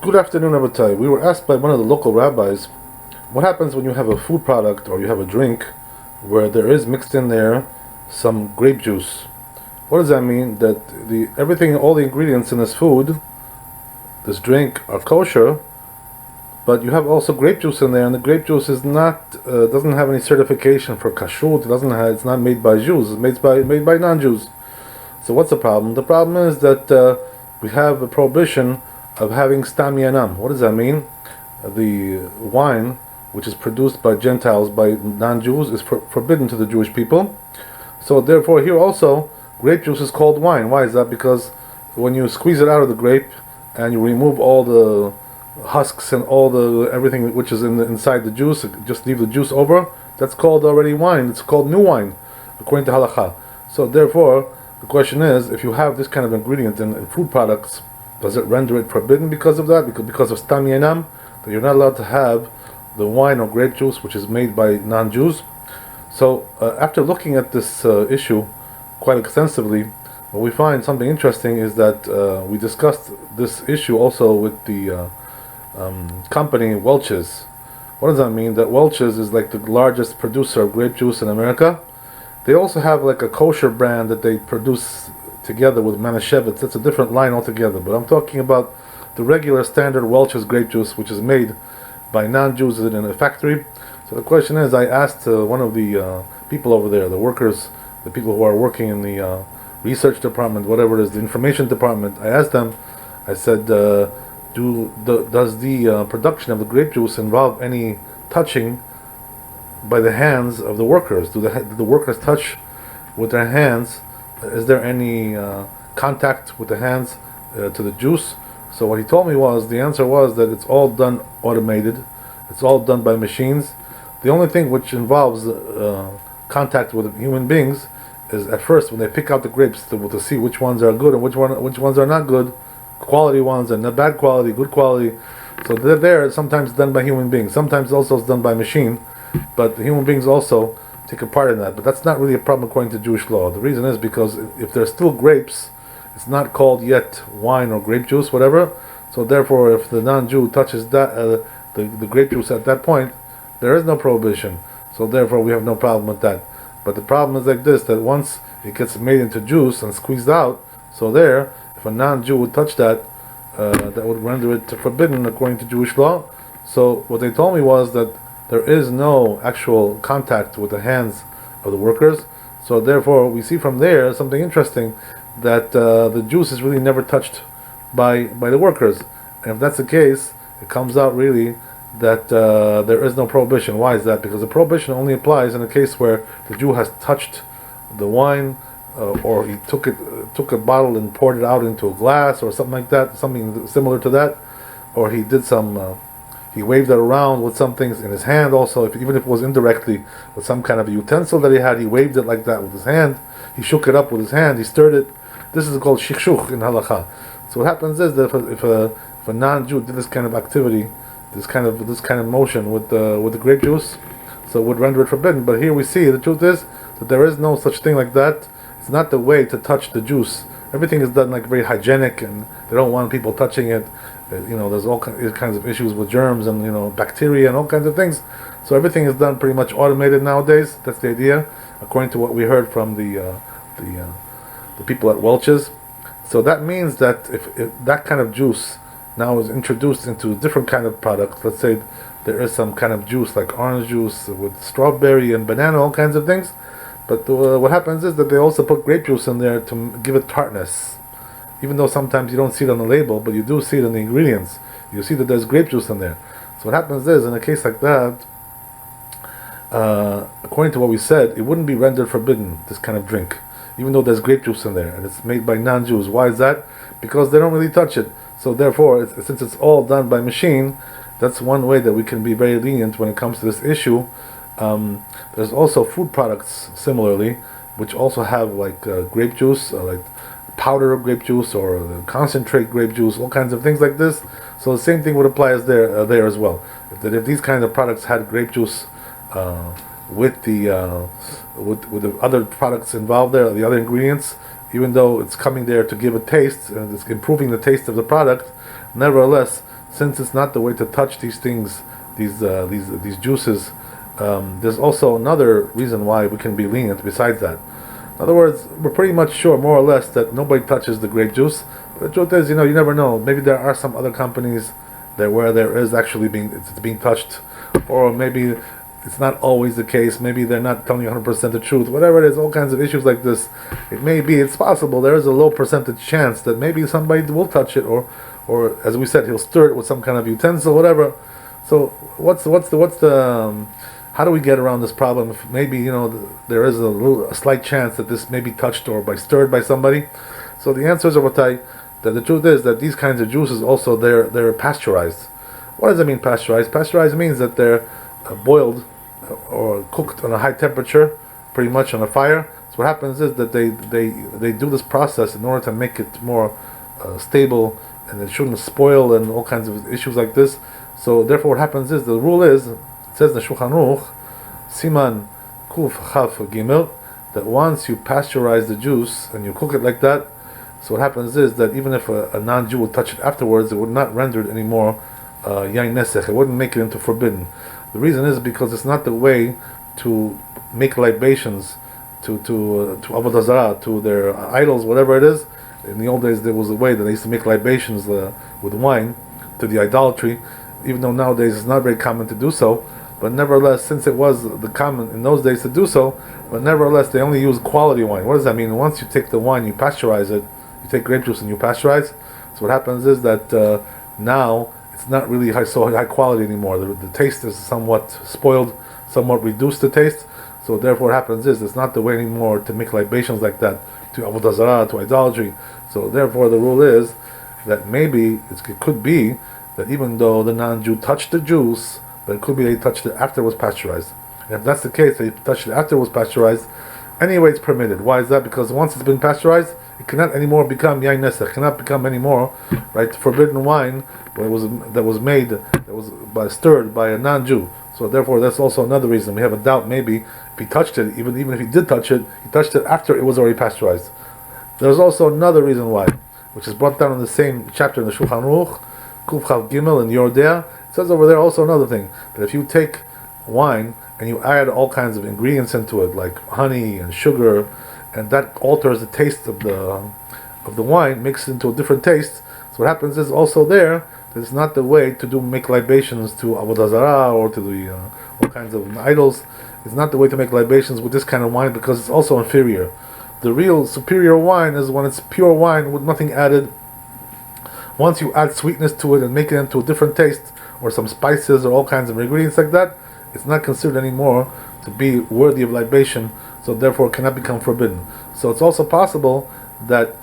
Good afternoon, Rabbi. We were asked by one of the local rabbis, what happens when you have a food product or you have a drink where there is mixed in there some grape juice? What does that mean? That all the ingredients in this food, this drink, are kosher, but you have also grape juice in there, and the grape juice is not doesn't have any certification for kashrut. It's not made by Jews. It's made by non-Jews. So what's the problem? The problem is that we have a prohibition of having stam yanam. What does that mean? The wine, which is produced by Gentiles, by non-Jews, is forbidden to the Jewish people. So therefore, here also, grape juice is called wine. Why is that? Because when you squeeze it out of the grape and you remove all the husks and all the everything which is inside the juice, just leave the juice over, that's called already wine. It's called new wine, according to halakha. So therefore, the question is, if you have this kind of ingredient in food products, does it render it forbidden because of that? Because of stam yanam, that you're not allowed to have the wine or grape juice which is made by non-Jews? So after looking at this issue quite extensively, what we find something interesting is that we discussed this issue also with the company Welch's. What does that mean? That Welch's is like the largest producer of grape juice in America. They also have like a kosher brand that they produce together with Manischewitz. That's a different line altogether, but I'm talking about the regular standard Welch's grape juice, which is made by non-Jews in a factory. So the question is, I asked one of the people over there, the workers, the people who are working in the research department, whatever it is, the information department, I asked them, I said, does the production of the grape juice involve any touching by the hands of the workers? Do the workers touch with their hands? Is there any contact with the hands to the juice? So what he told me was, the answer was that it's all done automated. It's all done by machines. The only thing which involves contact with human beings is at first when they pick out the grapes to see which ones are good and which ones are not good, quality ones and bad quality, good quality. So they're there, sometimes done by human beings. Sometimes also it's done by machine, but the human beings also take a part in that. But that's not really a problem according to Jewish law. The reason is because if there's still grapes, it's not called yet wine or grape juice, whatever. So therefore, if the non-Jew touches that the grape juice at that point, there is no prohibition. So therefore, we have no problem with that. But the problem is like this: that once it gets made into juice and squeezed out, so there, if a non-Jew would touch that, that would render it forbidden according to Jewish law. So what they told me was that there is no actual contact with the hands of the workers. So therefore, we see from there something interesting, that the juice is really never touched by the workers. And if that's the case, it comes out really that there is no prohibition. Why is that? Because the prohibition only applies in a case where the Jew has touched the wine, or he took a bottle and poured it out into a glass or something like that, something similar to that, or he did some. He waved it around with some things in his hand also, even if it was indirectly with some kind of a utensil that he had, he waved it like that with his hand, he shook it up with his hand, he stirred it. This is called shikshuch in halakha. So what happens is that if a non-Jew did this kind of activity, this kind of motion with the grape juice, so it would render it forbidden. But here we see, the truth is that there is no such thing like that. It's not the way to touch the juice. Everything is done like very hygienic, and they don't want people touching it. There's all kinds of issues with germs and bacteria and all kinds of things. So everything is done pretty much automated nowadays. That's the idea, according to what we heard from the people at Welch's. So that means that if that kind of juice now is introduced into a different kind of product, let's say there is some kind of juice like orange juice with strawberry and banana, all kinds of things. But what happens is that they also put grape juice in there to give it tartness. Even though sometimes you don't see it on the label, but you do see it in the ingredients. You see that there's grape juice in there. So what happens is, in a case like that, according to what we said, it wouldn't be rendered forbidden, this kind of drink, even though there's grape juice in there, and it's made by non-Jews. Why is that? Because they don't really touch it. So therefore, since it's all done by machine, that's one way that we can be very lenient when it comes to this issue. There's also food products, similarly, which also have like grape juice, like powder of grape juice or the concentrate grape juice, all kinds of things like this. So the same thing would apply as there as well. If these kind of products had grape juice with the other products involved there, the other ingredients, even though it's coming there to give a taste and it's improving the taste of the product, nevertheless, since it's not the way to touch these things, these juices, there's also another reason why we can be lenient besides that. In other words, we're pretty much sure, more or less, that nobody touches the grape juice. But the truth is, you never know. Maybe there are some other companies that where there is actually it's being touched, or maybe it's not always the case. Maybe they're not telling you 100% the truth. Whatever it is, all kinds of issues like this. It's possible there is a low percentage chance that maybe somebody will touch it, or as we said, he'll stir it with some kind of utensil, whatever. So what's the how do we get around this problem? If maybe there is a slight chance that this may be touched or stirred by somebody. So the answer is, Rabbi, that the truth is that these kinds of juices also they're pasteurized. What does it mean, pasteurized? Pasteurized means that they're boiled or cooked on a high temperature, pretty much on a fire. So what happens is that they do this process in order to make it more stable, and it shouldn't spoil and all kinds of issues like this. So therefore, what happens is the rule is, it says in the Shulchan Aruch, Siman Kuf Chaf Gimel, that once you pasteurize the juice and you cook it like that, so what happens is that even if a non-Jew would touch it afterwards, it would not render it anymore yain nesech. It wouldn't make it into forbidden. The reason is because it's not the way to make libations to avodah zarah, to their idols, whatever it is. In the old days, there was a way that they used to make libations with wine to the idolatry, even though nowadays it's not very common to do so. But nevertheless, since it was the common in those days to do so, but nevertheless they only use quality wine. What does that mean? Once you take the wine, you pasteurize it, you take grape juice and you pasteurize. So what happens is that now it's not really so high quality anymore. The taste is somewhat spoiled, somewhat reduced the taste. So therefore what happens is it's not the way anymore to make libations like that, to avodah zarah, to idolatry. So therefore the rule is that maybe it could be that even though the non-Jew touched the juice, but it could be they touched it after it was pasteurized. And if that's the case, they touched it after it was pasteurized, anyway it's permitted. Why is that? Because once it's been pasteurized, it cannot anymore become yain nesech. It cannot become anymore, right, forbidden wine that was stirred by a non-Jew. So therefore that's also another reason. We have a doubt maybe if he touched it, even if he did touch it, he touched it after it was already pasteurized. There's also another reason why, which is brought down in the same chapter in the Shulchan Aruch, Kuf Chav Gimel and Yordea. It says over there also another thing, that if you take wine and you add all kinds of ingredients into it, like honey and sugar, and that alters the taste of the wine, makes it into a different taste. So what happens is also there that it's not the way to make libations to avodah zarah or to the all kinds of idols. It's not the way to make libations with this kind of wine because it's also inferior. The real superior wine is when it's pure wine with nothing added. Once you add sweetness to it and make it into a different taste, or some spices or all kinds of ingredients like that, it's not considered anymore to be worthy of libation, so therefore it cannot become forbidden. So it's also possible that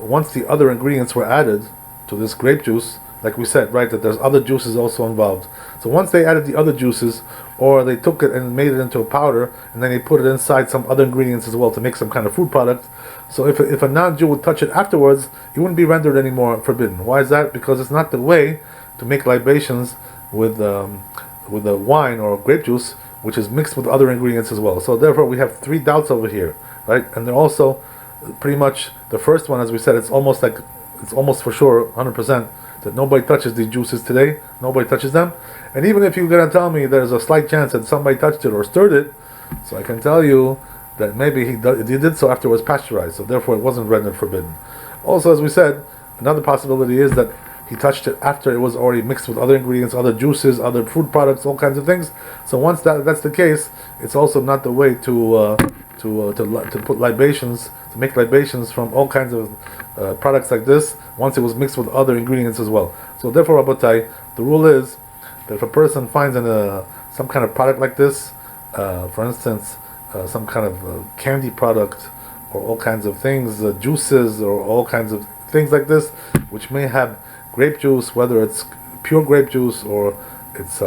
once the other ingredients were added to this grape juice, like we said, right, that there's other juices also involved. So once they added the other juices, or they took it and made it into a powder, and then they put it inside some other ingredients as well to make some kind of food product. So if a non-Jew would touch it afterwards, it wouldn't be rendered anymore forbidden. Why is that? Because it's not the way to make libations with the wine or grape juice, which is mixed with other ingredients as well. So therefore we have three doubts over here, right? And they're also pretty much the first one, as we said, it's almost for sure 100% that nobody touches these juices today. Nobody touches them. And even if you're going to tell me there's a slight chance that somebody touched it or stirred it, so I can tell you that maybe he did so after it was pasteurized, so therefore it wasn't rendered forbidden. Also, as we said, another possibility is that he touched it after it was already mixed with other ingredients, other juices, other food products, all kinds of things. So once that's the case, it's also not the way to put libations, to make libations from all kinds of products like this, once it was mixed with other ingredients as well. So therefore, Rabbi, the rule is that if a person finds some kind of product like this, for instance, some kind of candy product, or all kinds of things, juices, or all kinds of things like this, which may have grape juice, whether it's pure grape juice or it's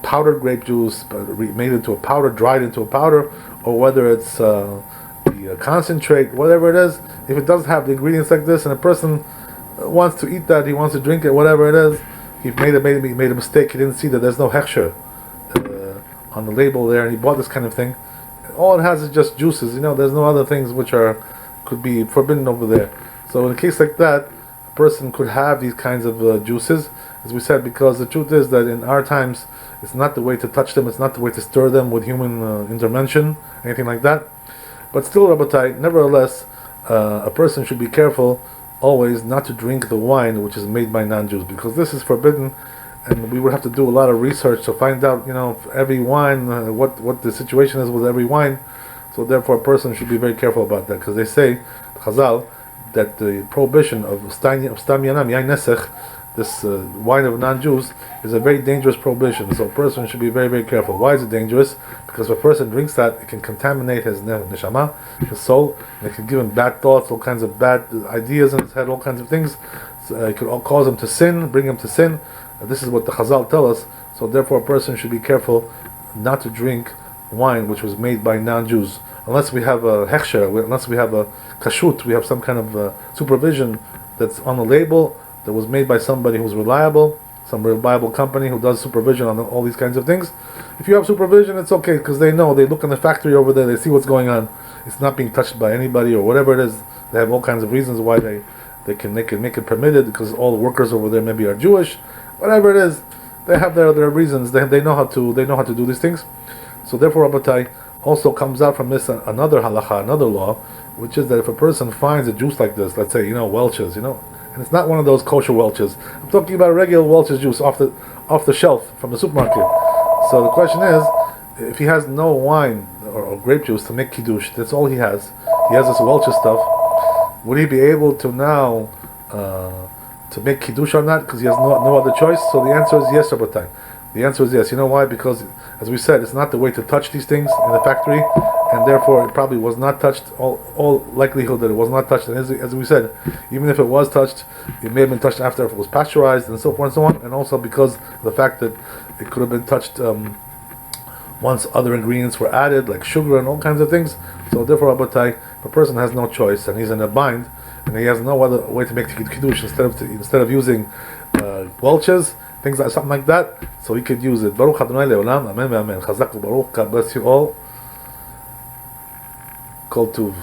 powdered grape juice, made into a powder, dried into a powder, or whether it's the concentrate, whatever it is. If it does have the ingredients like this, and a person wants to eat that, he wants to drink it, whatever it is, he made a mistake. He didn't see that there's no hechsher on the label there, and he bought this kind of thing. All it has is just juices. There's no other things which could be forbidden over there. So in a case like that, a person could have these kinds of juices, as we said, because the truth is that in our times, it's not the way to touch them, it's not the way to stir them with human intervention, anything like that. But still, Rabbatai, nevertheless, a person should be careful always not to drink the wine which is made by non-Jews, because this is forbidden, and we would have to do a lot of research to find out, every wine, what the situation is with every wine. So therefore, a person should be very careful about that, because they say, Chazal, that the prohibition of stam yanam, yain nesech, this wine of non-Jews, is a very dangerous prohibition. So a person should be very, very careful. Why is it dangerous? Because if a person drinks that, it can contaminate his neshama, his soul, and it can give him bad thoughts, all kinds of bad ideas in his head, all kinds of things. So, it could all cause him to sin, bring him to sin. This is what the Chazal tell us. So therefore, a person should be careful not to drink wine which was made by non-Jews, unless we have a hechsher, unless we have a kashut, we have some kind of supervision that's on the label, that was made by somebody who's reliable, some reliable company who does supervision on all these kinds of things. If you have supervision, it's okay, because they look in the factory over there, they see what's going on. It's not being touched by anybody or whatever it is. They have all kinds of reasons why they can make it permitted, because all the workers over there maybe are Jewish. Whatever it is, they have their reasons. They know how to do these things. So therefore, Rabbatai, also comes out from this another halacha, another law, which is that if a person finds a juice like this, let's say Welch's, and it's not one of those kosher Welch's. I'm talking about regular Welch's juice off the shelf from the supermarket. So the question is, if he has no wine or grape juice to make kiddush, that's all he has. He has this Welch's stuff. Would he be able to now to make kiddush on that, because he has no other choice? So the answer is yes, Rabbatai. The answer is yes. You know why? Because, as we said, it's not the way to touch these things in the factory, and therefore it probably was not touched. All likelihood that it was not touched. And as we said, even if it was touched, it may have been touched after if it was pasteurized and so forth and so on. And also because of the fact that it could have been touched once other ingredients were added, like sugar and all kinds of things. So therefore, Rabbatai, if a person has no choice and he's in a bind and he has no other way to make the kiddush instead of using Welch's, things like something like that, so he could use it. Baruch Adonai Leolam, Amen, Amen. Chazak Baruch. God bless you all. Kol Tuv.